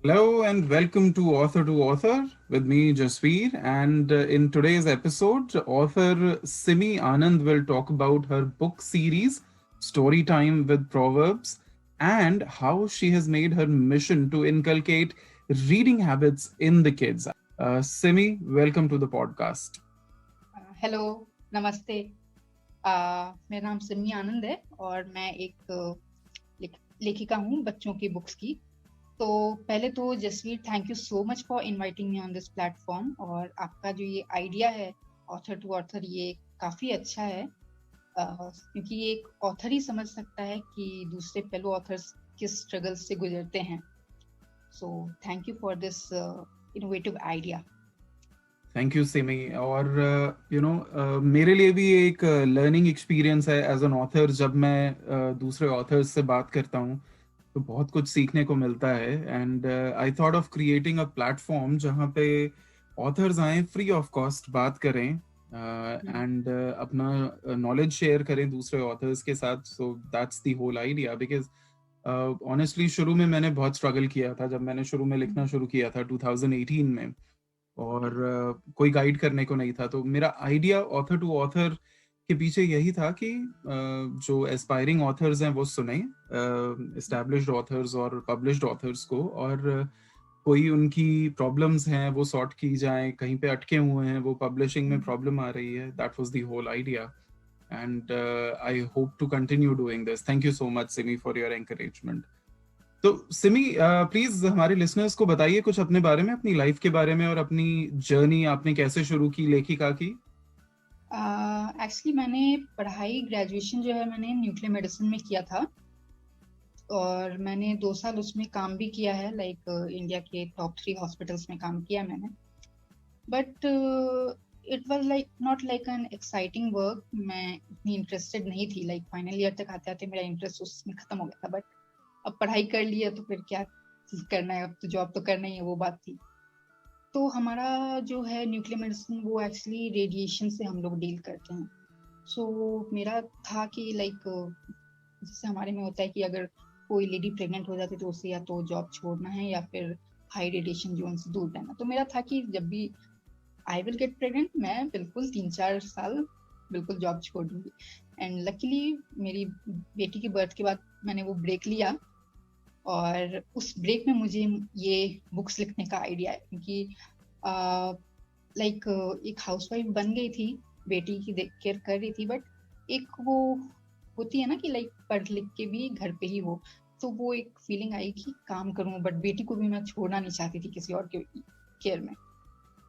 Hello and welcome to Author with me, Jasveer. And in today's episode, author Simi Anand will talk about her book series, Story Time with Proverbs, and how she has made her mission to inculcate reading habits in the kids. Simi, welcome to the podcast. Hello, नमस्ते। मेरा नाम सिमी आनंद है और मैं एक लेखिका हूँ बच्चों की बुक्स की। तो पहले तो Jasvir, thank you so much for inviting me on this platform. और आपका जो ये आइडिया है ऑथर टू ऑथर, ये काफ़ी अच्छा है, क्योंकि ये एक ऑथर ही समझ सकता है कि दूसरे फेलो ऑथर्स किस स्ट्रगल से गुजरते हैं। So thank you for this innovative idea. Thank you Simi. और मेरे लिए भी एक लर्निंग एक्सपीरियंस है एज एन ऑथर। जब मैं दूसरे ऑथर्स से बात करता हूँ तो बहुत कुछ सीखने को मिलता है। And I thought of creating a platform जहाँ पे ऑथर्स आए, फ्री ऑफ कॉस्ट बात करें एंड अपना नॉलेज शेयर करें दूसरे ऑथर्स के साथ। So that's the whole idea. Because honestly शुरू में मैंने बहुत स्ट्रगल किया था। जब मैंने शुरू में लिखना शुरू किया था 2018 में, और कोई गाइड करने को नहीं था, तो मेरा आइडिया ऑथर टू ऑथर के पीछे यही था कि जो एस्पायरिंग ऑथर्स हैं वो सुने एस्टैब्लिश्ड ऑथर्स और पब्लिश्ड ऑथर्स को, और कोई उनकी प्रॉब्लम्स हैं वो सॉर्ट की जाए, कहीं पे अटके हुए हैं, वो पब्लिशिंग में प्रॉब्लम आ रही है। That was the whole idea. And I hope to continue doing this. Thank you so much Simi for your encouragement. तो सिमी, प्लीज हमारे लिसनर्स को बताइए कुछ अपने बारे में, अपनी लाइफ के बारे में, और अपनी जर्नी आपने कैसे शुरू की लेखिका की। एक्चुअली मैंने पढ़ाई ग्रेजुएशन जो है मैंने न्यूक्लियर मेडिसिन में किया था, और मैंने 2 साल उसमें काम भी किया है। लाइक इंडिया के टॉप 3 हॉस्पिटल्स में काम किया मैंने। But it was like not like an exciting work. मैं इतनी इंटरेस्टेड नहीं थी। लाइक फाइनल ईयर तक आते आते मेरा इंटरेस्ट उसमें खत्म हो गया था। बट अब पढ़ाई कर लिया तो फिर क्या करना है, अब तो जॉब तो करना ही है, वो बात थी। तो हमारा जो है न्यूक्लियर मेडिसिन, वो एक्चुअली रेडिएशन से हम लोग डील करते हैं। सो मेरा था कि लाइक जैसे हमारे में होता है कि अगर कोई लेडी प्रेग्नेंट हो जाती है तो उसे या तो जॉब छोड़ना है या फिर हाई रेडिएशन जोन से दूर रहना। तो मेरा था कि जब भी आई विल गेट प्रेग्नेंट, मैं बिल्कुल 3-4 साल बिल्कुल जॉब छोड़ दूंगी। एंड लकीली मेरी बेटी की बर्थ के बाद मैंने वो ब्रेक लिया, और उस ब्रेक में मुझे ये बुक्स लिखने का आइडिया है। क्योंकि लाइक एक हाउसवाइफ बन गई थी, बेटी की देख केयर कर रही थी, बट एक वो होती है ना कि लाइक पढ़ लिख के भी घर पे ही हो। तो वो एक फीलिंग आई कि काम करूं, बट बेटी को भी मैं छोड़ना नहीं चाहती थी किसी और के केयर में।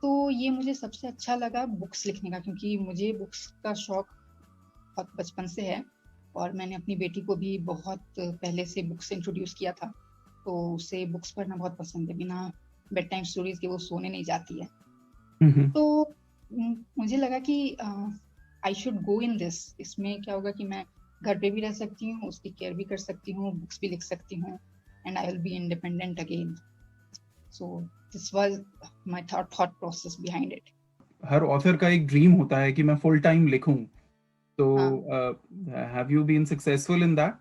तो ये मुझे सबसे अच्छा लगा बुक्स लिखने का, क्योंकि मुझे बुक्स का शौक बहुत बचपन से है। और मैंने अपनी बेटी को भी बहुत पहले से बुक्स इंट्रोड्यूस किया था। तो उसे बुक्स पढ़ना बहुत पसंद है। बिना बेड टाइम स्टोरीज के वो सोने नहीं जाती है। हम्म। तो मुझे लगा कि I should go in this. इसमें क्या होगा कि मैं घर पे भी रह सकती हूँ, उसकी केयर भी कर सकती हूँ, बुक्स भी लिख सकती हूँ, and I will be independent again. So this was my thought process behind it. Her author का एक ड्रीम होता है कि मैं फुल टाइम लिखूं। तो हाँ, have you been successful in that?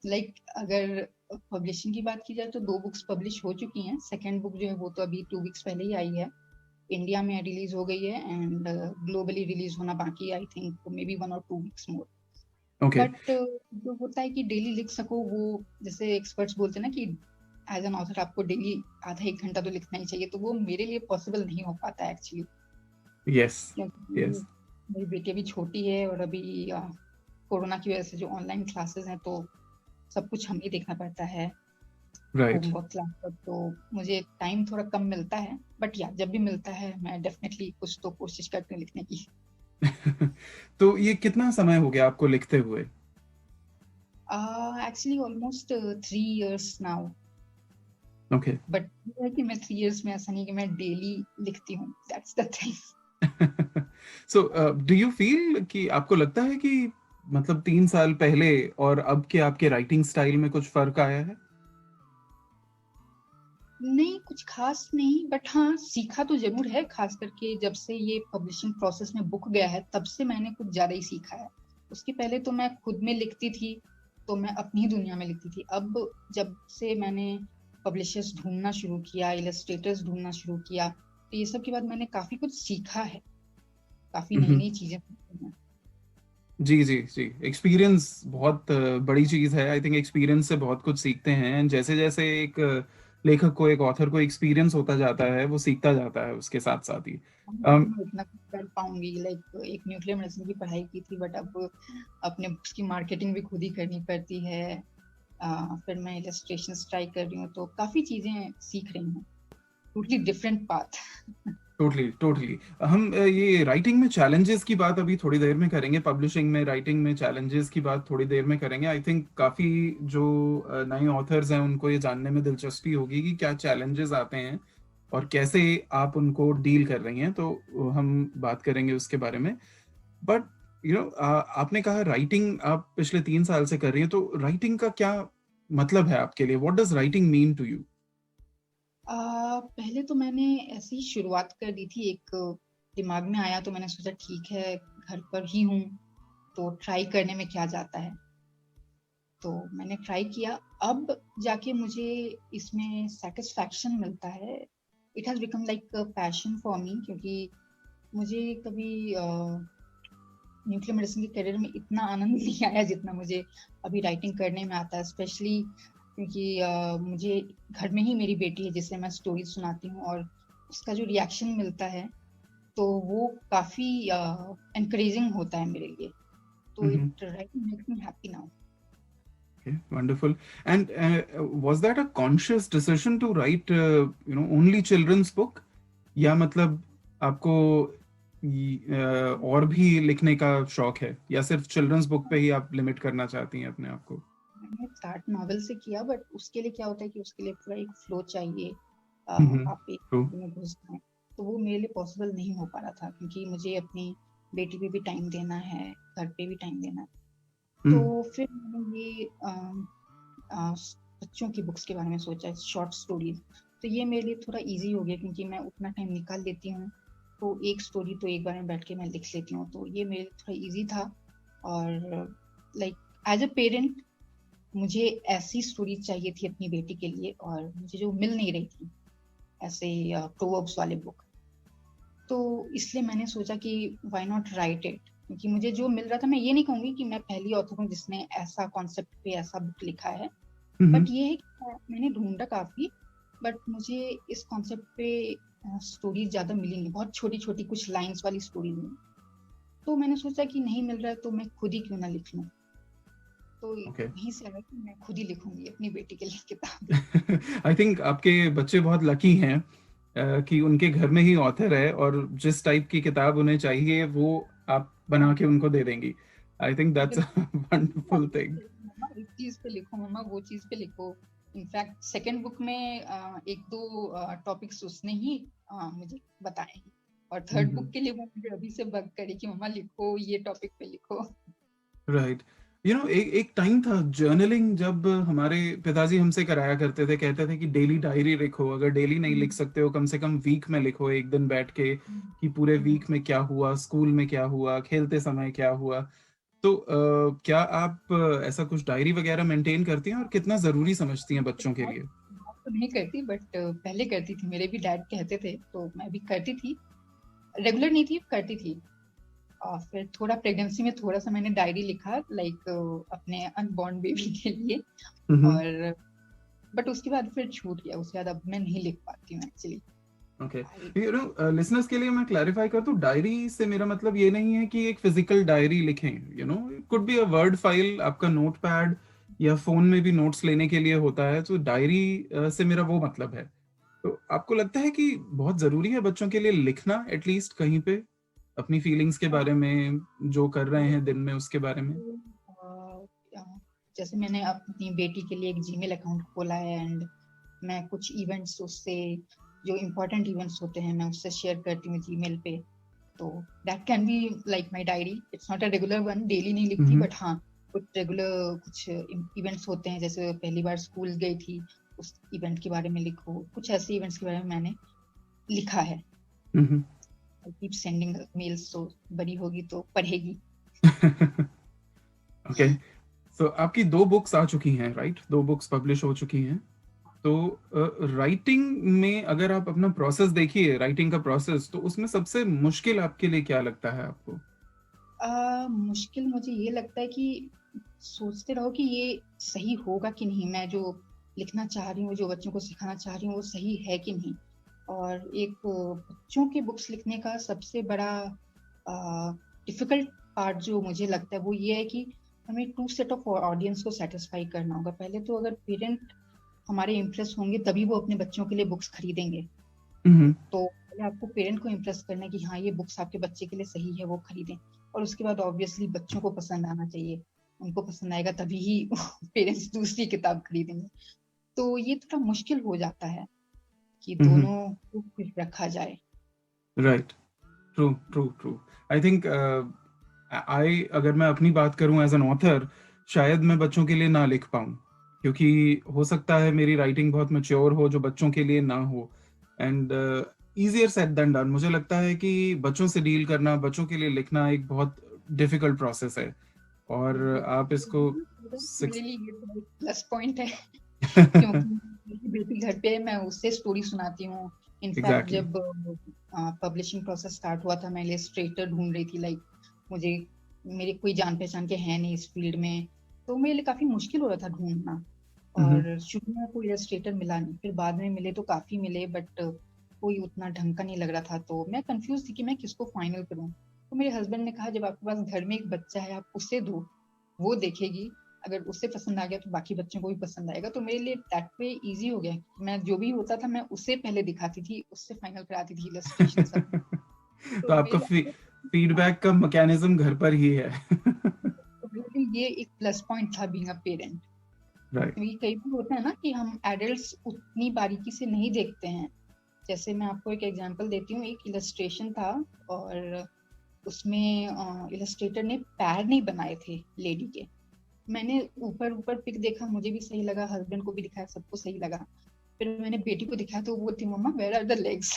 Like अगर पब्लिशिंग की बात की जाए तो 2 बुक्स पब्लिश हो चुकी हैं। सेकेंड बुक जो है वो तो अभी 2 वीक्स पहले ही आई है। इंडिया में रिलीज हो गई है, एंड ग्लोबली रिलीज होना बाकी है, आई थिंक मे बी 1 और 2 वीक्स मोर। ओके। बट जो होता है कि डेली लिख सको, वो जैसे एक्सपर्ट्स बोलते हैं ना कि एज एन ऑथर आपको डेली आधा 1 घंटा तो लिखना ही चाहिए। तो वो मेरे लिए पॉसिबल नहीं हो पाता है एक्चुअली, यस। क्योंकि यस। मेरी बेटी अभी छोटी है, और अभी कोरोना की वजह से जो ऑनलाइन क्लासेस हैं तो सब कुछ हमें ही देखना पड़ता है, राइट। होमवर्क क्लास पर। तो मुझे टाइम थोड़ा कम मिलता है, बट या जब भी मिलता है मैं डेफिनेटली कुछ तो कोशिश करती हूँ लिखने की। तो ये कितना समय हो गया आपको लिखते हुए? Actually almost 3 years now. Okay. But ये है कि मैं 3 years में ऐसा नहीं कि मैं डेली लिखती हूँ, that's the thing. So do you feel कि आपको लगता है कि मतलब 3 साल पहले और अब के आपके राइटिंग स्टाइल में कुछ फर्क आया है? नहीं, कुछ खास नहीं, बट हाँ सीखा तो जरूर है। खास करके जब से ये पब्लिशिंग प्रोसेस में बुक गया है तब से मैंने कुछ ज्यादा ही सीखा है। उसके पहले तो मैं खुद में लिखती थी, तो मैं अपनी ही दुनिया में लिखती थी। अब जब से मैंने पब्लिशर्स ढूंढना शुरू किया, इलस्ट्रेटर्स ढूंढना शुरू किया। तो ये सब के बाद मैंने काफी कुछ सीखा है, काफी नई हम्म। नई चीजें सीखी हैं। जी जी जी, एक्सपीरियंस बहुत बड़ी चीज है। आई थिंक एक्सपीरियंस से बहुत कुछ सीखते हैं। जैसे जैसे एक लेखक को, एक ऑथर को एक्सपीरियंस होता जाता है, वो सीखता जाता है उसके साथ साथ ही। मैं इतना कुछ कर पाऊंगी, लाइक एक न्यूक्लियर मेडिसिन की पढ़ाई की थी, बट अब अपने बुक्स की मार्केटिंग भी खुद ही करनी पड़ती है। फिर मैं इलस्ट्रेशन ट्राई कर रही हूँ, तो काफी चीजें सीख रही हूँ। Totally different path. Totally totally. हम ये राइटिंग में चैलेंजेस की बात अभी थोड़ी देर में करेंगे, पब्लिशिंग में, राइटिंग में चैलेंजेस की बात थोड़ी देर में करेंगे। आई थिंक काफी जो नए ऑथर्स हैं उनको ये जानने में दिलचस्पी होगी कि क्या चैलेंजेस आते हैं और कैसे आप उनको डील कर रही हैं, तो हम बात करेंगे उसके बारे में। बट आपने कहा राइटिंग आप पिछले 3 साल से कर रही हैं, तो राइटिंग का क्या मतलब है आपके लिए? What does writing mean to you? पहले तो मैंने ऐसी ही शुरुआत कर दी थी, एक दिमाग में आया तो मैंने सोचा ठीक है, घर पर ही हूँ तो ट्राई करने में क्या जाता है। तो मैंने ट्राई किया, अब जाके मुझे इसमें सेटिस्फैक्शन मिलता है। It has become like passion for me, क्योंकि मुझे कभी न्यूक्लियर मेडिसिन के करियर में इतना आनंद नहीं आया जितना मुझे अभी राइटिंग करने में आता है। स्पेशली क्योंकि मुझे घर में ही मेरी बेटी है जिसे मैं स्टोरी सुनाती हूँ, और उसका जो रिएक्शन मिलता है तो वो काफी एनकरेजिंग होता है मेरे लिए। तो it writing makes me happy now. Okay, wonderful. And was that a conscious decision to write, only children's book? या मतलब आपको और भी लिखने का शौक है, या सिर्फ चिल्ड्रंस बुक पे ही आप लिमिट करना चाहती हैं अपने आप को? मैंने स्टार्ट नॉवेल से किया, बट उसके लिए क्या होता है कि उसके लिए पूरा एक फ्लो चाहिए। हम्म। आप एक ट्रू। में घुस जाएं, तो वो मेरे लिए पॉसिबल नहीं हो पा रहा था, क्योंकि मुझे अपनी बेटी पे भी टाइम देना है, घर पे भी टाइम देना है। तो फिर मैंने ये बच्चों की बुक्स के बारे में सोचा, शॉर्ट स्टोरीज। तो ये मेरे लिए थोड़ा इजी हो गया, क्योंकि मैं उतना टाइम निकाल लेती हूँ, तो एक स्टोरी तो एक बार में बैठ के मैं लिख लेती हूँ, तो ये मेरे लिए थोड़ा इजी था। और लाइक एज अ पेरेंट मुझे ऐसी स्टोरी चाहिए थी अपनी बेटी के लिए, और मुझे जो मिल नहीं रही थी ऐसे प्रोवर्ब्स वाले बुक, तो इसलिए मैंने सोचा कि व्हाई नॉट राइट इट। क्योंकि मुझे जो मिल रहा था, मैं ये नहीं कहूंगी कि मैं पहली ऑथर हूँ जिसने ऐसा कॉन्सेप्ट पे ऐसा बुक लिखा है, बट ये है कि मैंने ढूंढा काफी, बट मुझे इस कॉन्सेप्ट पे स्टोरीज ज्यादा मिली नहीं, बहुत छोटी छोटी कुछ लाइंस वाली स्टोरीज मिली। तो मैंने सोचा कि नहीं मिल रहा है तो मैं खुद ही क्यों ना लिख लूं। तो ओके। यहीं से आया कि मैं खुद ही लिखूंगी अपनी बेटी के लिए किताब। आई थिंक आपके बच्चे बहुत लकी हैं कि उनके घर में ही ऑथर है, और जिस टाइप की किताब उन्हें चाहिए वो आप बना के उनको दे देंगी। I think that's a wonderful thing. मम्मा इस चीज पे लिखो, मम्मा वो चीज पे लिखो। इनफैक्ट सेकेंड बुक में एक दो टॉपिक्स उसने ही मुझे बताए हैं, और थर्ड बुक के लिए वो मुझे अभी से बग करे कि मम्मा लिखो, ये टॉपिक पे लिखो। राइट। एक एक टाइम था जर्नलिंग, जब हमारे पिताजी हमसे कराया करते थे, कहते थे कि डेली डायरी लिखो, अगर डेली नहीं लिख सकते हो कम से कम वीक में लिखो, एक दिन बैठ के कि पूरे वीक में क्या हुआ, स्कूल में क्या हुआ, खेलते समय क्या हुआ। तो क्या आप ऐसा कुछ डायरी वगैरह मेंटेन करती हैं, और कितना जरूरी समझती हैं बच्चों के लिए? बात तो नहीं करती, बट पहले करती थी, मेरे भी डैड कहते थे तो मैं भी करती थी। रेगुलर नहीं थी, करती थी। और फिर थोड़ा प्रेगनेंसी में थोड़ा सा मैंने डायरी लिखा, लाइक अपने अनबॉर्न बेबी के लिए। हम्म। और बट उसके बाद फिर छूट गया, उसके बाद अब मैं नहीं लिख पाती हूँ एक्चुअली। ओके। लिसनर्स के लिए मैं क्लैरिफाई कर दूं, डायरी से मेरा मतलब ये नहीं है कि एक फिजिकल डायरी लिखें। It could be a word file, आपका नोटपैड, या फोन में भी नोट्स लेने के लिए होता है। तो डायरी से मेरा वो मतलब है। तो आपको लगता है कि बहुत जरूरी है बच्चों के लिए लिखना, एटलीस्ट कहीं पे अपनी फीलिंग्स के बारे में, जो कर रहे हैं दिन में उसके बारे में? जैसे मैंने अपनी बेटी के लिए एक जीमेल अकाउंट खोला है, एंड मैं कुछ इवेंट्स उससे, जो इम्पोर्टेंट इवेंट्स होते हैं, मैं उससे शेयर करती हूँ जीमेल पे। तो that can be like my diary. It's not a regular one, daily नहीं लिखती, हम्म। बट हाँ कुछ रेगुलर कुछ इवेंट्स होते हैं, जैसे पहली बार स्कूल गई थी, उस इवेंट के बारे में लिखो, कुछ ऐसे इवेंट्स के बारे में मैंने लिखा है। हम्म। आई कीप सेंडिंग मेल्स, तो बड़ी होगी तो पढ़ेगी। ओके। सो आपकी 2 बुक्स आ चुकी हैं, राइट? 2 बुक्स पब्लिश हो चुकी हैं। तो राइटिंग में अगर आप अपना प्रोसेस देखिए, राइटिंग का प्रोसेस, तो उसमें सबसे मुश्किल आपके लिए क्या लगता है आपको? मुश्किल मुझे ये लगता है कि सोचते रहो कि ये सही होगा कि नहीं, मैं जो लिखना चाह रही हूँ, जो बच्चों को सिखाना चाह रही हूँ, वो सही है कि नहीं। और एक बच्चों की बुक्स लिखने का सबसे बड़ा डिफिकल्ट पार्ट जो मुझे लगता है वो ये है कि हमें टू सेट ऑफ ऑडियंस को सेटिस्फाई करना होगा। पहले तो अगर पेरेंट हमारे इम्प्रेस होंगे तभी वो अपने बच्चों के लिए बुक्स खरीदेंगे। हम्म। तो पहले आपको पेरेंट को इम्प्रेस करना है कि हाँ ये बुक्स आपके बच्चे के लिए सही है, वो खरीदें। और उसके बाद ऑब्वियसली बच्चों को पसंद आना चाहिए, उनको पसंद आएगा तभी ही पेरेंट्स दूसरी किताब खरीदेंगे। तो ये थोड़ा मुश्किल हो जाता है कि हम्म। दोनों को फिर रखा जाए। Right. True true true. I think I अगर मैं अपनी बात करूं एज एन ऑथर, शायद मैं बच्चों के लिए ना लिख पाऊं, क्योंकि हो सकता है मेरी राइटिंग बहुत मैच्योर हो जो बच्चों के लिए ना हो। And easier said than done. मुझे लगता है कि बच्चों से डील करना, बच्चों के लिए लिखना एक बहुत डिफिकल्ट प्रोसेस है। और आप इसको मेरे सिक्स लिए ये तो प्लस पॉइंट है क्योंकि मेरी बेटी घर पे है, मैं उससे स्टोरी सुनाती हूँ। In fact exactly. जब पब्लिशिंग प्रोसेस स्टार्ट हुआ था, मैं इलस्ट्रेटर ढूंढ रही थी। लाइक मुझे, मेरे कोई जान पहचान के है नहीं इस फील्ड में, तो मेरे लिए काफी मुश्किल हो रहा था ढूंढना। और शुरू में कोई इलस्ट्रेटर मिला नहीं, फिर बाद में मिले तो काफी मिले, बट कोई उतना ढंग का नहीं लग रहा था। तो मैं कंफ्यूज थी कि मैं किसको फाइनल करूँ। तो मेरे हस्बैंड ने कहा जब आपके पास घर में एक बच्चा है, आप उसे दो, वो देखेगी, अगर उसे पसंद आ गया तो बाकी बच्चों को भी पसंद आएगा। तो मेरे लिए दैट वे इजी हो गया। मैं जो भी होता था मैं उसे पहले दिखाती थी, उससे फाइनल कराती थी इलस्ट्रेशन सब। तो तो आपका मेरे लिए फीडबैक का मैकेनिज्म घर पर ही है। तो मेरे लिए ये एक प्लस पॉइंट था बीइंग अ पेरेंट। राइट। क्योंकि कई बार होता है ना कि हम एडल्ट्स उतनी बारीकी से नहीं देखते हैं। जैसे मैं आपको एक एग्जांपल देती हूँ। एक इलस्ट्रेशन था और उसमें इलस्ट्रेटर ने पैर नहीं बनाए थे लेडी के। मैंने ऊपर ऊपर पिक देखा, मुझे भी सही लगा, हस्बैंड को भी दिखाया, सबको सही लगा। फिर मैंने बेटी को दिखाया तो वो बोलती मम्मा वेयर आर द लेग्स।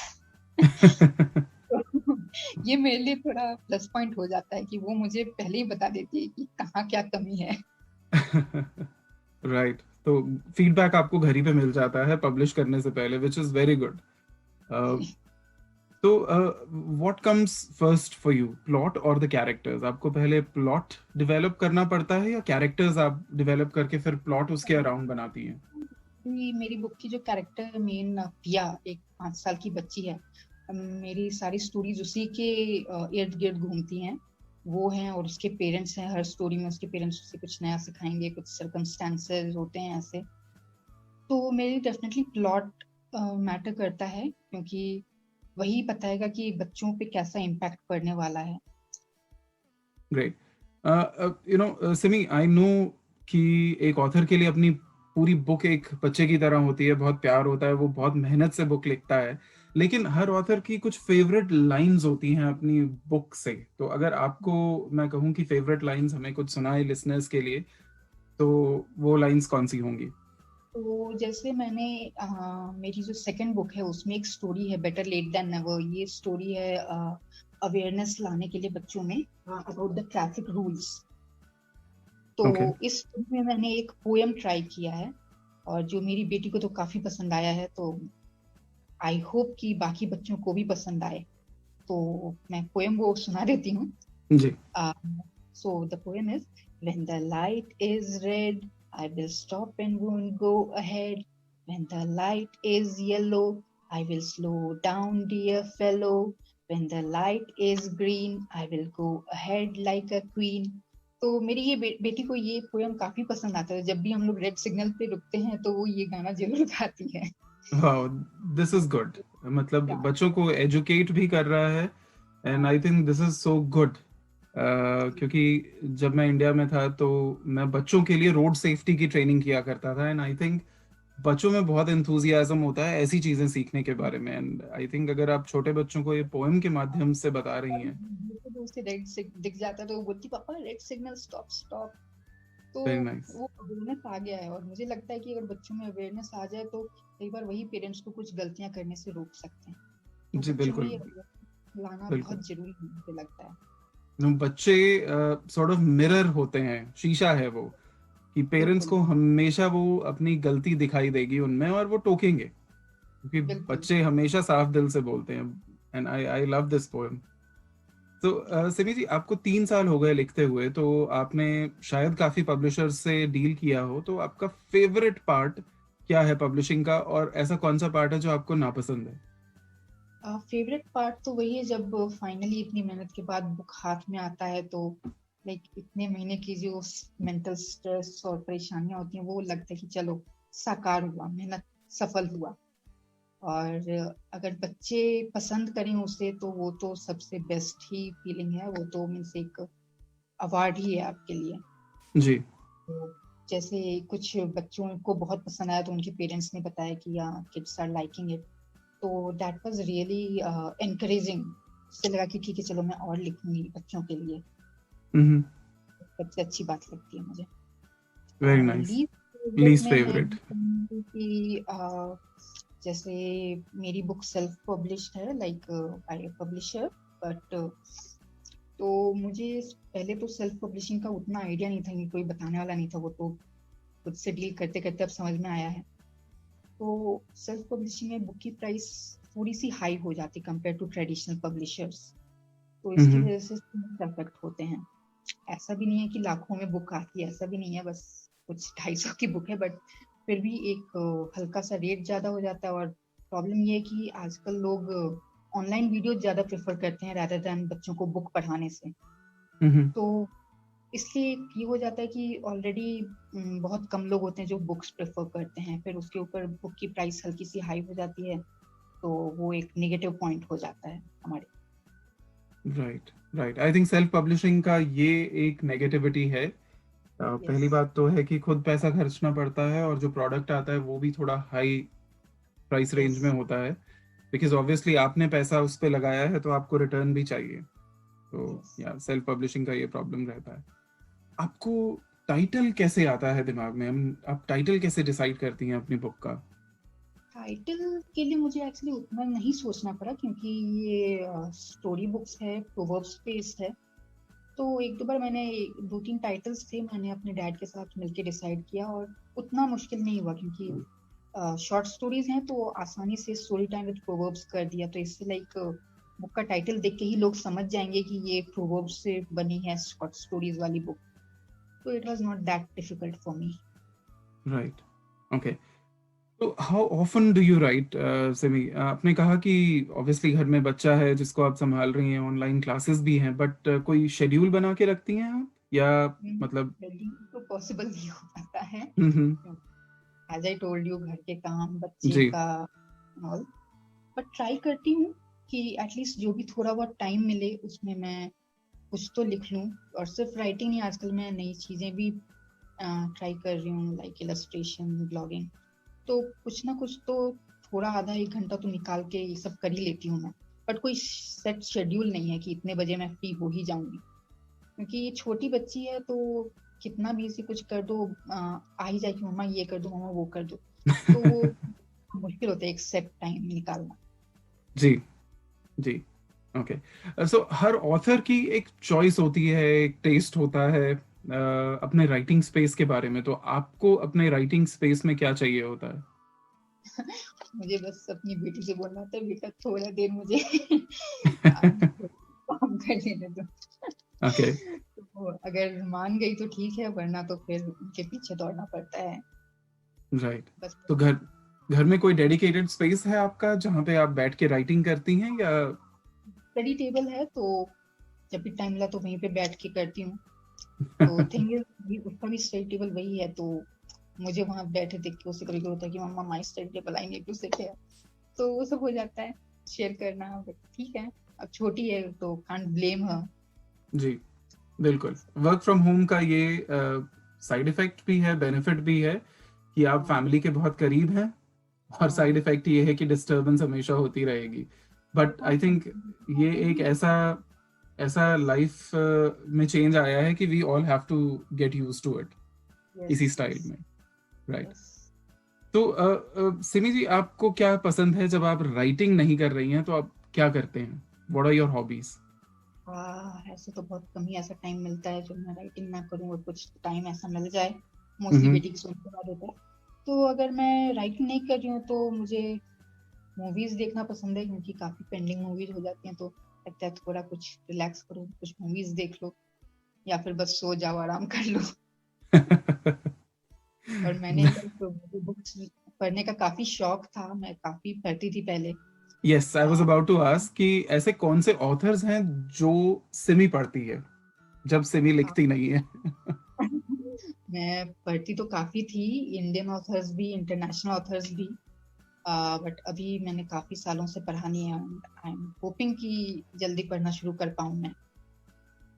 ये मेरे लिए थोड़ा प्लस पॉइंट हो जाता है कि वो मुझे पहले ही बता देती है कि कहाँ क्या कमी है। राइट। तो फीडबैक आपको घर ही पे मिल जाता है पब्लिश करने से पहले, विच इज वेरी गुड। जी। तो what comes first for you, plot और द कैरेक्टर्स? आपको पहले प्लॉट डेवलप करना पड़ता है या कैरेक्टर्स आप डेवलप करके फिर प्लॉट उसके अराउंड बनाती हैं? मेरी बुक की जो कैरेक्टर मेन पिया, एक 5 साल की बच्ची है। मेरी सारी स्टोरीज उसी के इर्द गिर्द घूमती हैं। वो हैं और उसके पेरेंट्स हैं। हर स्टोरी में उसके पेरेंट्स उसे कुछ नया सिखाएंगे, कुछ सर्कमस्टेंसेस होते हैं ऐसे। तो मेरी डेफिनेटली प्लॉट मैटर करता है, क्योंकि वही बताएगा कि बच्चों पे कैसा इम्पैक्ट पड़ने वाला है। ग्रेट। सिमी, आई नो कि एक ऑथर के लिए अपनी पूरी बुक एक बच्चे की तरह होती है, बहुत प्यार होता है, वो बहुत मेहनत से बुक लिखता है। लेकिन हर ऑथर की कुछ फेवरेट लाइंस होती हैं अपनी बुक से। तो अगर आपको मैं कहूँ कि फेवरेट लाइंस हमें कुछ सुनाए लिसनर्स के लिए, तो वो लाइंस कौन सी होंगी? तो जैसे मैंने मेरी जो सेकंड बुक है उसमें एक स्टोरी है, बेटर लेट देन नेवर। ये स्टोरी है अवेयरनेस लाने के लिए बच्चों में अबाउट द ट्रैफिक रूल्स। तो ओके। इस स्टोरी में मैंने एक पोएम ट्राई किया है और जो मेरी बेटी को तो काफी पसंद आया है। तो आई होप कि बाकी बच्चों को भी पसंद आए। तो मैं पोएम वो सुना देती हूँ। जी। So the poem is: When the light is red, I will stop and won't go ahead. When the light is yellow, I will slow down, dear fellow. When the light is green, I will go ahead like a queen. तो मेरी ये बेटी को ये poem काफी पसंद आता है। जब भी हम लोग रेड सिग्नल पे रुकते हैं तो वो ये गाना जरूर गाती है। Wow, this is good. मतलब बच्चों को एजुकेट भी कर रहा है, and I think this is so good. क्योंकि जब मैं इंडिया में था तो मैं बच्चों के लिए रोड सेफ्टी की ट्रेनिंग किया करता था, एंड आई थिंक बच्चों में बहुत एंथुजियाज्म होता है ऐसी चीजें सीखने के बारे में। एंड आई थिंक अगर आप छोटे बच्चों को ये पोएम के माध्यम से बता रही हैं। तो उसे रेड दिख जाता है तो वो बोलती पापा रेड सिग्नल स्टॉप स्टॉप। तो वेरी नाइस। वो अवेयरनेस आ गया है और मुझे लगता है कि अगर बच्चों में अवेयरनेस आ जाए तो कई बार वही पेरेंट्स को कुछ गलतियां करने से रोक सकते हैं। तो जी बच्चों में बिल्कुल। ये awareness लाना बिल्कुल। बहुत जरूरी है, मुझे लगता है। बच्चे सॉर्ट ऑफ मिरर होते हैं, शीशा है वो। कि पेरेंट्स बिल्कुल, को हमेशा वो अपनी गलती दिखाई देगी उनमें और वो टोकेंगे, क्योंकि बिल्कुल। बच्चे हमेशा साफ दिल से बोलते हैं। And I I love this poem. तो सिमी जी, आपको 3 साल हो गए लिखते हुए, तो आपने शायद काफी पब्लिशर्स से डील किया हो, तो आपका फेवरेट पार्ट क्या है पब्लिशिंग का, और ऐसा कौन सा पार्ट है जो आपको नापसंद है? फेवरेट पार्ट तो वही है जब फाइनली इतनी मेहनत के बाद बुक हाथ में आता है, तो लाइक इतने महीने की जो मेंटल स्ट्रेस और परेशानियां होती हैं वो लगता है कि चलो साकार हुआ, मेहनत सफल हुआ। और अगर बच्चे पसंद करें उसे तो वो तो सबसे बेस्ट ही फीलिंग है, वो तो मीन्स एक अवार्ड ही है आपके लिए। जी। तो जैसे कुछ बच्चों को बहुत पसंद आया तो उनके पेरेंट्स ने बताया कि किड्स आर लाइकिंग इट, तो दैट वाज रियली एनकरेजिंग। उससे लगा कि ठीक है चलो मैं और लिखूंगी बच्चों के लिए। हम्म। सबसे अच्छी बात लगती है मुझे। Very nice. Least favourite least में मैं फेवरेट। ये कहूंगी कि जैसे मेरी बुक सेल्फ पब्लिश्ड है लाइक बाय पब्लिशर, बट तो मुझे पहले तो सेल्फ पब्लिशिंग का उतना आइडिया नहीं था, कि कोई बताने वाला नहीं था, वो तो खुद से डील करते करते अब समझ में आया है। तो सेल्फ पब्लिशिंग में बुक की प्राइस थोड़ी सी हाई हो जाती कंपेयर टू ट्रेडिशनल पब्लिशर्स, तो इसकी हम्म। वजह से अफेक्ट होते हैं। ऐसा भी नहीं है कि लाखों में बुक आती है, ऐसा भी नहीं है, बस कुछ 250 की बुक है, बट फिर भी एक हल्का सा रेट ज्यादा हो जाता है। और प्रॉब्लम ये है कि आजकल लोग ऑनलाइन वीडियो ज्यादा प्रेफर करते हैं rather than बच्चों को बुक पढ़ाने से। हम्म। तो इसलिए ये हो जाता है कि ऑलरेडी बहुत कम लोग होते हैं जो बुक्स प्रेफर करते हैं, फिर उसके ऊपर बुक की प्राइस हल्की सी हाई हो जाती है, तो वो एक नेगेटिव पॉइंट हो जाता है हमारे। Right. Right, I think self publishing का ये एक नेगेटिविटी है। यस। पहली बात तो है कि खुद पैसा खर्चना पड़ता है, और जो प्रोडक्ट आता है वो भी थोड़ा हाई प्राइस यस। रेंज में होता है, बिकॉज ऑब्वियसली आपने पैसा उस पे लगाया है तो आपको रिटर्न भी चाहिए। तो यस। या सेल्फ पब्लिशिंग का ये प्रॉब्लम रहता है। आपको टाइटल कैसे आता है दिमाग में? हम आप टाइटल कैसे डिसाइड करती हैं अपनी बुक का? टाइटल के लिए मुझे एक्चुअली उतना नहीं सोचना पड़ा, क्योंकि ये स्टोरी बुक्स है, प्रोवर्ब्स बेस्ड है। तो एक दो बार मैंने 2-3 टाइटल्स थे, मैंने अपने डैड के साथ मिलके डिसाइड किया, और उतना मुश्किल नहीं हुआ, क्योंकि शॉर्ट स्टोरीज हैं तो आसानी से स्टोरी टाइम विद प्रोवर्ब्स कर दिया, तो इससे लाइक बुक का टाइटल देख के ही लोग समझ जाएंगे कि ये प्रोवर्ब्स से बनी है शॉर्ट स्टोरीज वाली बुक। तो it was not that difficult for me. Right. Okay. तो how often do you write Simi? आपने कहा कि ऑब्वियसली घर में बच्चा है जिसको आप संभाल रही हैं, ऑनलाइन क्लासेस भी हैं, बट कोई शेड्यूल बना के रखती हैं आप, या मतलब? तो पॉसिबल नहीं हो पाता है, हम्म। एज आई टोल्ड यू, घर के काम, बच्चे जी। का ऑल। बट ट्राई करती हूँ कि एटलीस्ट जो भी थोड़ा बहुत टाइम मिले उसमें मैं कुछ तो लिख लूँ। और सिर्फ राइटिंग नहीं, आजकल मैं नई चीजें भी ट्राई कर रही हूँ, लाइक इलस्ट्रेशन, ब्लॉगिंग। तो कुछ ना कुछ तो थोड़ा आधा एक घंटा तो निकाल के ये सब कर ही लेती हूँ मैं। बट कोई सेट शेड्यूल नहीं है कि इतने बजे मैं फ्री हो ही जाऊंगी, क्योंकि ये छोटी बच्ची है, तो कितना भी इसे कुछ कर दो आ ही जाए कि मम्मा ये कर दो, मम्मा वो कर दो। तो वो मुश्किल होता है एक सेट टाइम निकालना। जी। जी। ओके। सो हर ऑथर की एक चॉइस होती है, एक टेस्ट होता है अपने राइटिंग स्पेस के बारे में। तो आपको अपने राइटिंग स्पेस में क्या चाहिए होता है? मुझे बस अपनी बेटी से बोलना होता है, बेटा थोड़ा देर मुझे काम कर लेने दो। ओके। तो अगर मान गई तो ठीक है, वरना तो फिर उनके पीछे दौड़ना पड़ता है। राइट। बस तो घर घर में कोई डेडिकेटेड स्पेस है आपका जहाँ पे आप बैठ के राइटिंग करती हैं, या? स्टडी टेबल है, तो जब भी टाइम मिला तो वहीं पे बैठ के करती हूँ। तो थिंग इज उसका भी स्टडी टेबल वही है, तो मुझे वहां बैठे देख के उसे कभी कभी होता है कि मम्मा my study table, I need to sit here. तो वो सब हो जाता है शेयर करना, बट ठीक है, अब छोटी है तो कांट ब्लेम हर। जी, बिल्कुल। वर्क फ्रॉम होम का ये साइड इफेक्ट भी है, बेनिफिट भी है, कि आप हाँ। फैमिली के बहुत करीब हैं। और हाँ। साइड इफेक्ट ये है कि डिस्टरबेंस हमेशा होती रहेगी। बट आई थिंक ये एक ऐसा ऐसा लाइफ में चेंज आया है कि we all have to get used to it, yes. इसी स्टाइल में। राइट। यस। तो सिमी जी, आपको क्या पसंद है जब आप राइटिंग नहीं कर रही हैं, तो आप क्या करते हैं? What are your hobbies? ऐसे तो बहुत कम ही ऐसा टाइम मिलता है जब मैं राइटिंग ना करूँ, और कुछ टाइम ऐसा मिल जाए मोस्टली बेटी के सोने के बाद होता है। तो अगर मैं राइटिंग नहीं कर रही हूँ तो मुझे मूवीज देखना पसंद है, क्योंकि काफी पेंडिंग मूवीज हो जाती हैं, तो लगता है थोड़ा कुछ रिलैक्स करो, कुछ मूवीज देख लो, या फिर बस सो जाओ, आराम कर लो। और मैंने बुक्स पढ़ने का काफी शौक था, मैं काफी पढ़ती थी पहले। Yes, I was about to ask कि ऐसे कौन से ऑथर्स हैं जो सिमी पढ़ती है जब सिमी लिखती नहीं है? मैं पढ़ती तो काफी थी, इंडियन ऑथर्स भी, इंटरनेशनल ऑथर्स भी, बट अभी मैंने काफी सालों से पढ़ा नहीं है। आई एम होपिंग कि जल्दी पढ़ना शुरू कर पाऊँ मैं।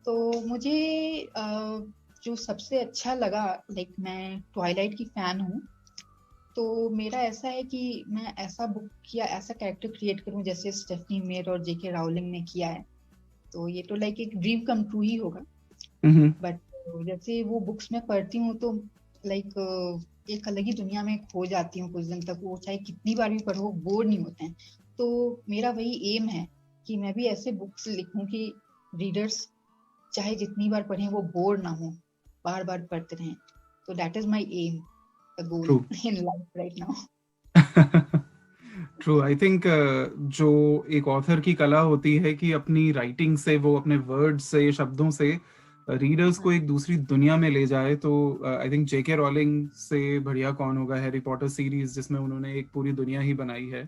तो मुझे जो सबसे अच्छा लगा, लाइक मैं ट्वाइलाइट की फैन हूँ, तो मेरा ऐसा है कि मैं ऐसा बुक या ऐसा कैरेक्टर क्रिएट करूँ जैसे स्टेफनी मेयर और जेके राउलिंग ने किया है। तो ये तो लाइक एक ड्रीम कम ट्रू ही होगा। बट जैसे वो बुक्स में पढ़ती हूँ तो लाइक एक अलग ही दुनिया में खो जाती हूँ कुछ दिन तक, वो चाहे कितनी बार भी पढ़ो बोर नहीं होते हैं। तो मेरा वही एम है कि मैं भी ऐसे बुक्स लिखूं कि रीडर्स चाहे जितनी बार पढ़ें वो बोर ना हो, बार बार पढ़ते रहें। तो that is my aim, the goal true. In life right now. True, I think जो एक ऑथर की कला होती है कि अपनी राइटिंग से, वो अपने वर्ड्स से, शब्दों से रीडर्स को एक दूसरी दुनिया में ले जाए, तो आई थिंक जेके रॉलिंग से बढ़िया कौन होगा। हैरी पॉटर सीरीज जिसमें उन्होंने एक पूरी दुनिया ही बनाई है,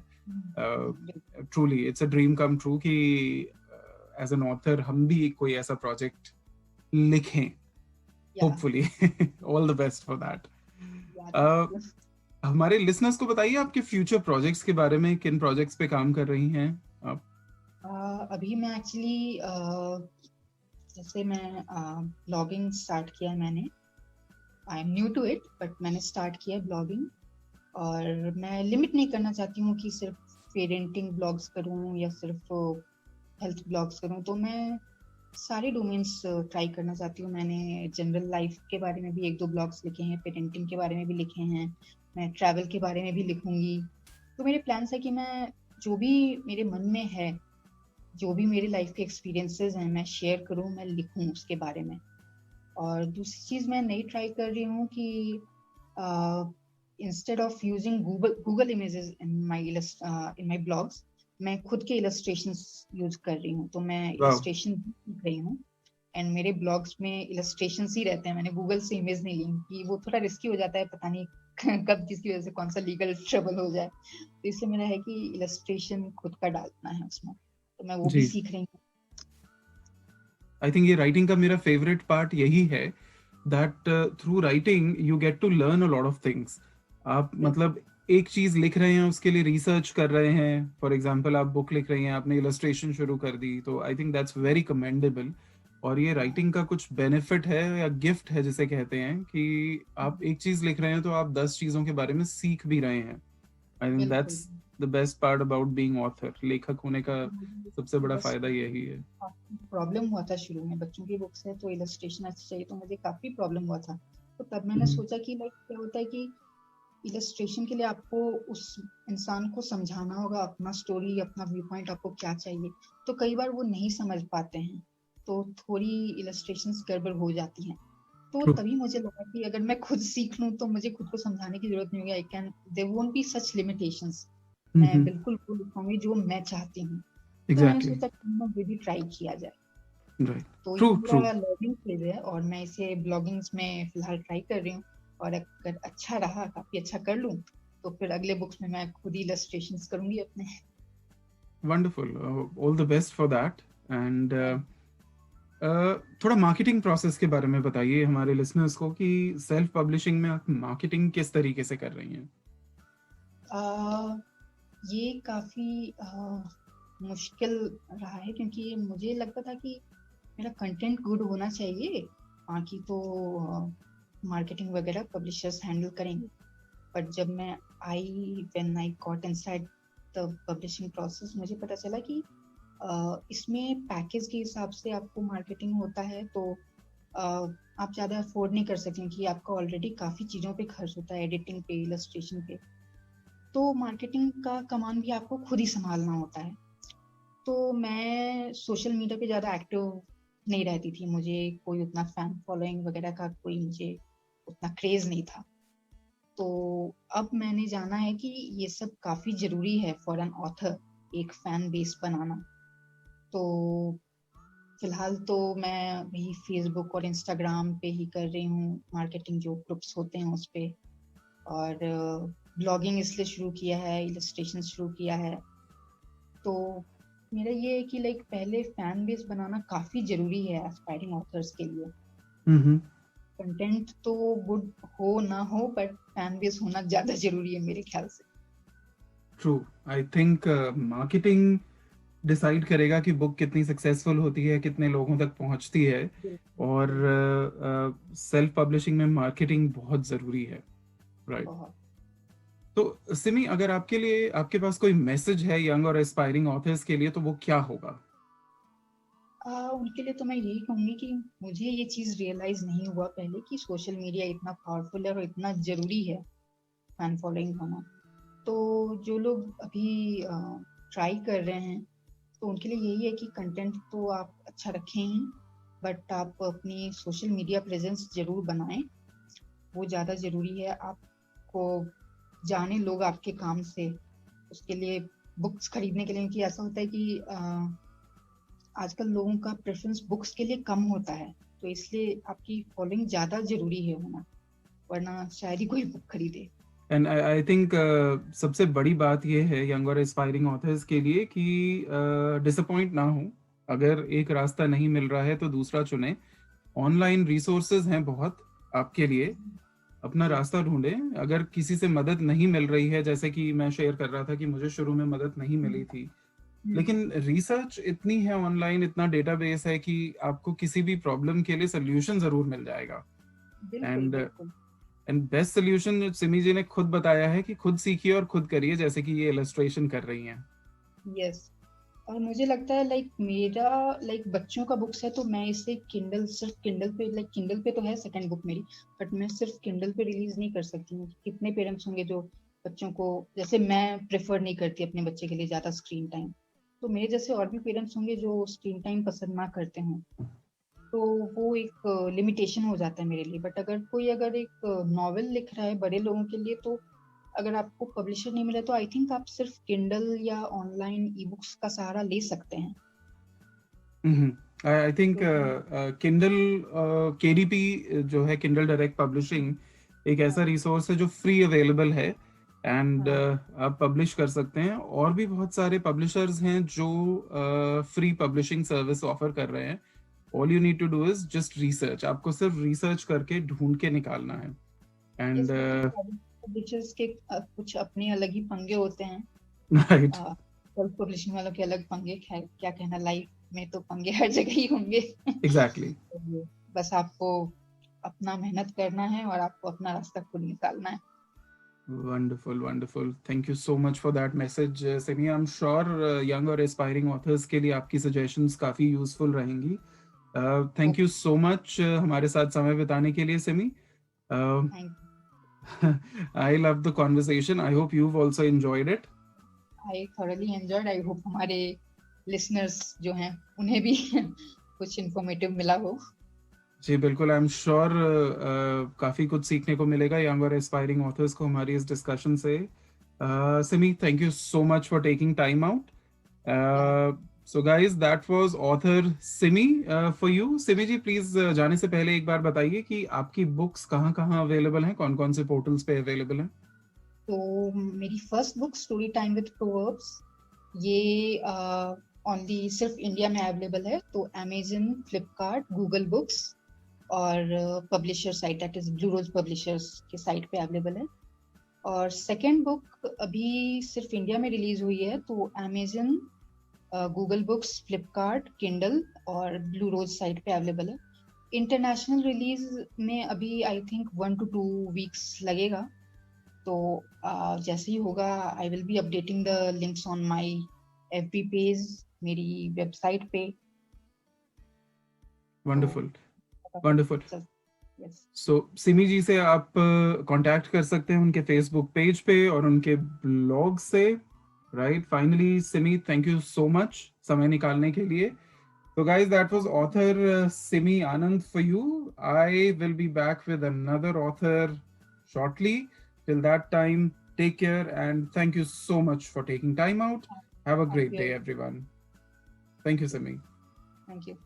truly it's a dream come true कि एज एन ऑथर हम भी कोई ऐसा प्रोजेक्ट लिखें, hopefully. All the best for that. हमारे लिसनर्स को बताइए आपके फ्यूचर प्रोजेक्ट्स के बारे में, किन प्रोजेक्ट्स पे काम कर रही हैं आप? अभी मैं एक्चुअली जैसे मैं ब्लॉगिंग स्टार्ट किया है मैंने। I am new to it, but मैंने स्टार्ट किया है ब्लॉगिंग, और मैं लिमिट नहीं करना चाहती हूँ कि सिर्फ पेरेंटिंग ब्लॉग्स करूँ या सिर्फ हेल्थ ब्लॉग्स करूँ। तो मैं सारे डोमेन्स ट्राई करना चाहती हूँ। मैंने जनरल लाइफ के बारे में भी एक दो ब्लॉग्स लिखे हैं, पेरेंटिंग के बारे में भी लिखे हैं, मैं ट्रैवल के बारे में भी लिखूंगी। तो मेरे प्लान्स है कि मैं जो भी मेरे मन में है, जो भी मेरी लाइफ के एक्सपीरियंसेस हैं, मैं शेयर करूँ, मैं लिखूँ उसके बारे में। और दूसरी चीज मैं नई ट्राई कर रही हूँ कि instead of using Google images in my blogs, मैं खुद के इलस्ट्रेशंस यूज कर रही हूँ। तो मैं वाह। इलस्ट्रेशन सीख रही हूँ, एंड मेरे ब्लॉग्स में इलस्ट्रेशंस ही रहते हैं, मैंने गूगल से इमेज नहीं ली कि वो थोड़ा रिस्की हो जाता है, पता नहीं कब किसकी वजह से कौन सा लीगल ट्रबल हो जाए। तो इसलिए मेरा है कि इलस्ट्रेशन खुद का डालना है उसमें, तो मैं वो भी जी, सीख रही हूँ। आई थिंक ये राइटिंग का मेरा फेवरेट पार्ट यही है that through writing you get to learn a lot of things. आप बिल्कुल। मतलब एक चीज लिख रहे हैं, उसके लिए रिसर्च कर रहे हैं। फॉर एग्जांपल आप बुक लिख रही हैं, आपने इलस्ट्रेशन शुरू कर दी, तो आई थिंक दैट्स वेरी कमेंडेबल। और ये राइटिंग का कुछ बेनिफिट है या गिफ्ट है जिसे कहते हैं कि आप एक चीज लिख रहे हैं तो आप 10 चीजों के बारे में सीख भी रहे हैं। आई थिंक बिल्कुल। That's the best part about being author. लेखक होने का सबसे बड़ा बस फायदा यही है। प्रॉब्लम हुआ था शुरू में, बच्चों की बुक्स है तो इलस्ट्रेशन अच्छी चाहिए, तो मुझे काफी प्रॉब्लम हुआ था। तो तब मैंने हम्म। सोचा कि लाइक क्या होता है कि इलस्ट्रेशन के लिए आपको उस इंसान को समझाना होगा अपना स्टोरी, अपना व्यू पॉइंट, आपको क्या चाहिए। तो कई बार वो नहीं समझ पाते हैं, तो थोड़ी इलस्ट्रेशंस गड़बड़ हो जाती हैं। तो ट्रू। तभी मुझे लगा कि अगर मैं खुद सीख लूं तो मुझे खुद को समझाने की जरूरत नहीं होगी। I can, there won't be such limitations. मैं बिल्कुल वो लिखूंगी जो मैं चाहती हूँ। तो मैंने एग्जैक्टली। सोचा कि मैं ये भी ट्राई किया जाए। राइट। तो ये ट्रू ट्रू। मेरा लर्निंग फेज है, और मैं इसे ब्लॉगिंग्स में फिलहाल ट्राई कर रही हूँ। और अगर अच्छा रहा, काफी अच्छा कर लूँ, तो फिर अगले बुक्स में मैं खुद ही इलस्ट्रेशंस करूंगी अपने। Wonderful, all the best for that. And Thank थोड़ा मार्केटिंग प्रोसेस के बारे में बताइए हमारे लिसनर्स को कि सेल्फ पब्लिशिंग में आप मार्केटिंग किस तरीके से कर रही हैं? you. ये काफी मुश्किल रहा है, क्योंकि मुझे लगता था कि मेरा कंटेंट गुड होना चाहिए, बाकी तो मार्केटिंग वगैरह पब्लिशर्स हैंडल करेंगे। बट जब मैं I when I got inside the publishing process, मुझे पता चला कि इसमें पैकेज के हिसाब से आपको मार्केटिंग होता है। तो आप ज़्यादा अफोर्ड नहीं कर सकते, कि आपका ऑलरेडी काफ़ी चीज़ों पे खर्च होता है, एडिटिंग पे, इलस्ट्रेशन पे। तो मार्केटिंग का कमान भी आपको खुद ही संभालना होता है। तो मैं सोशल मीडिया पे ज़्यादा एक्टिव नहीं रहती थी, मुझे कोई उतना फैन फॉलोइंग वगैरह का कोई मुझे उतना क्रेज नहीं था। तो अब मैंने जाना है कि ये सब काफी जरूरी है फॉर एन ऑथर, एक फैन बेस बनाना। तो फिलहाल तो मैं वही फेसबुक और इंस्टाग्राम पे ही कर रही हूँ, मार्केटिंग जो ग्रुप्स होते हैं उस पे, और ब्लॉगिंग इसलिए शुरू किया है, इलस्ट्रेशन शुरू किया है। तो मेरा ये है कि लाइक पहले फैन बेस बनाना काफी जरूरी है एस्पायरिंग ऑथर्स के लिए। हम्म। कंटेंट तो गुड हो ना हो, बट फैन बेस होना ज्यादा जरूरी है मेरे ख्याल से। True. I think marketing decide करेगा कि बुक कितनी सक्सेसफुल होती है, कितने लोगों तक पहुंचती है। और बिल्कुल। सेल्फ पब्लिशिंग में मार्केटिंग बहुत जरूरी है, राइट? बहुत। तो सिमी, अगर आपके लिए, आपके पास कोई मैसेज है यंग और एस्पायरिंग ऑथर्स के लिए, तो वो क्या होगा? उनके लिए तो मैं यही कहूंगी कि मुझे ये चीज रियलाइज नहीं हुआ पहले कि सोशल मीडिया इतना पावरफुल है और इतना जरूरी है फैन फॉलोइंग होना। तो जो लोग अभी ट्राई कर रहे हैं, तो उनके लिए यही है कि कंटेंट तो आप अच्छा रखें ही, बट आप अपनी सोशल मीडिया प्रेजेंस जरूर बनाएं। वो ज़्यादा ज़रूरी है। आपको जाने लोग आपके काम से, उसके लिए बुक्स खरीदने के लिए, क्योंकि ऐसा होता है कि आजकल लोगों का प्रेफरेंस बुक्स के लिए कम होता है, तो इसलिए आपकी फॉलोइंग ज़्यादा ज़रूरी है होना, वरना शायद ही कोई बुक खरीदे। एंड आई थिंक सबसे बड़ी बात यह है यंग और एस्पायरिंग ऑथर्स के लिए कि डिसअपॉइंट ना हो। अगर एक रास्ता नहीं मिल रहा है तो दूसरा चुने। ऑनलाइन रिसोर्सेज हैं बहुत आपके लिए। अपना जी। रास्ता ढूंढें। अगर किसी से मदद नहीं मिल रही है, जैसे कि मैं शेयर कर रहा था कि मुझे शुरू में मदद नहीं मिली थी, हम्म। लेकिन रिसर्च इतनी है ऑनलाइन, इतना डेटाबेस है कि आपको किसी भी प्रॉब्लम के लिए सोल्यूशन जरूर मिल जाएगा। बिल्कुल एंड बिल्कुल। एंड बेस्ट सोल्यूशन सिमी जी ने खुद बताया है कि खुद सीखिए और खुद करिए, जैसे कि ये इलस्ट्रेशन कर रही हैं। यस। और मुझे लगता है लाइक मेरा, लाइक बच्चों का बुक्स है तो मैं इसे किंडल, सिर्फ किंडल पे, लाइक किंडल पे तो है सेकंड बुक मेरी, बट मैं सिर्फ किंडल पे रिलीज नहीं कर सकती हूँ। कितने पेरेंट्स होंगे जो बच्चों को, जैसे मैं प्रेफर नहीं करती अपने बच्चे के लिए ज्यादा स्क्रीन टाइम, तो मेरे जैसे और भी पेरेंट्स होंगे जो स्क्रीन टाइम पसंद ना करते हों, तो वो एक लिमिटेशन हो जाता है मेरे लिए। बट अगर कोई, अगर एक नॉवेल लिख रहा है बड़े लोगों के लिए, तो अगर आपको पब्लिशर नहीं मिला तो आई थिंक आप सिर्फ किंडल या ऑनलाइन ई बुक्स का सहारा ले सकते हैं। आई थिंक तो किंडल, केडीपी जो है, किंडल डायरेक्ट पब्लिशिंग, एक ऐसा हाँ। रिसोर्स है जो फ्री अवेलेबल है। एंड हाँ। आप पब्लिश कर सकते हैं। और भी बहुत सारे पब्लिशर्स हैं जो फ्री पब्लिशिंग सर्विस ऑफर कर रहे हैं। All you need to do is just research. आपको सिर्फ रिसर्च करके ढूंढ के निकालना है। एंड यस, लेकिन पब्लिशर्स के कुछ अपने अलग ही पंगे होते हैं। राइट। सेल्फ पब्लिशिंग वालों के अलग पंगे, खैर क्या कहना, लाइफ में तो पंगे हर जगह ही होंगे। एग्जैक्टली। तो बस आपको अपना मेहनत करना है और आपको अपना रास्ता खुद निकालना है। Wonderful, wonderful. Thank you so much for that message Simi. I am sure young और एस्पायरिंग ऑथर्स के लिए आपकी सजेशंस काफी यूजफुल रहेंगी। थैंक यू सो मच हमारे साथ समय बिताने के लिए Simi. Thank I love the conversation. I hope you also enjoyed it. I thoroughly enjoyed. I hope हमारे लिसनर्स जो हैं उन्हें भी कुछ इन्फॉर्मेटिव मिला हो। जी बिल्कुल। आई एम श्योर काफी कुछ सीखने को मिलेगा यंग और एस्पायरिंग ऑथर्स को हमारी इस डिस्कशन से। Simi, thank you so much for taking time out. या So guys, that was author Simi for you. Simi ji, please जाने से पहले एक बार बताइए कि आपकी बुक्स कहाँ कहाँ अवेलेबल हैं, कौन कौन से पोर्टल्स पे अवेलेबल हैं? तो मेरी first book story time with proverbs, ये ओनली सिर्फ इंडिया में अवेलेबल है, तो अमेजन, फ्लिपकार्ट, गूगल बुक्स और publisher site that is Blue Rose Publishers के साइट पे अवेलेबल है। और सेकेंड बुक अभी सिर्फ इंडिया में रिलीज हुई है, तो Amazon, Google books, Flipkart, Kindle और ब्लू रोज साइट पे अवेलेबल है। इंटरनेशनल रिलीज में अभी आई थिंक 1 to 2 weeks लगेगा। तो जैसे ही होगा I will be updating the links on my FB page, मेरी वेबसाइट पे। तो वंडरफुल, फटाफट वंडरफुल। चल। यस। सो सिमी जी से आप कांटेक्ट कर सकते हैं उनके फेसबुक पेज पे और उनके ब्लॉग से, right? Finally Simi, thank you so much समय निकालने के लिए। So guys, that was author Simi Anand for you. I will be back with another author shortly. Till that time, take care and thank you so much for taking time out. Have a Thank great you. day, everyone. Thank you, Simi. Thank you.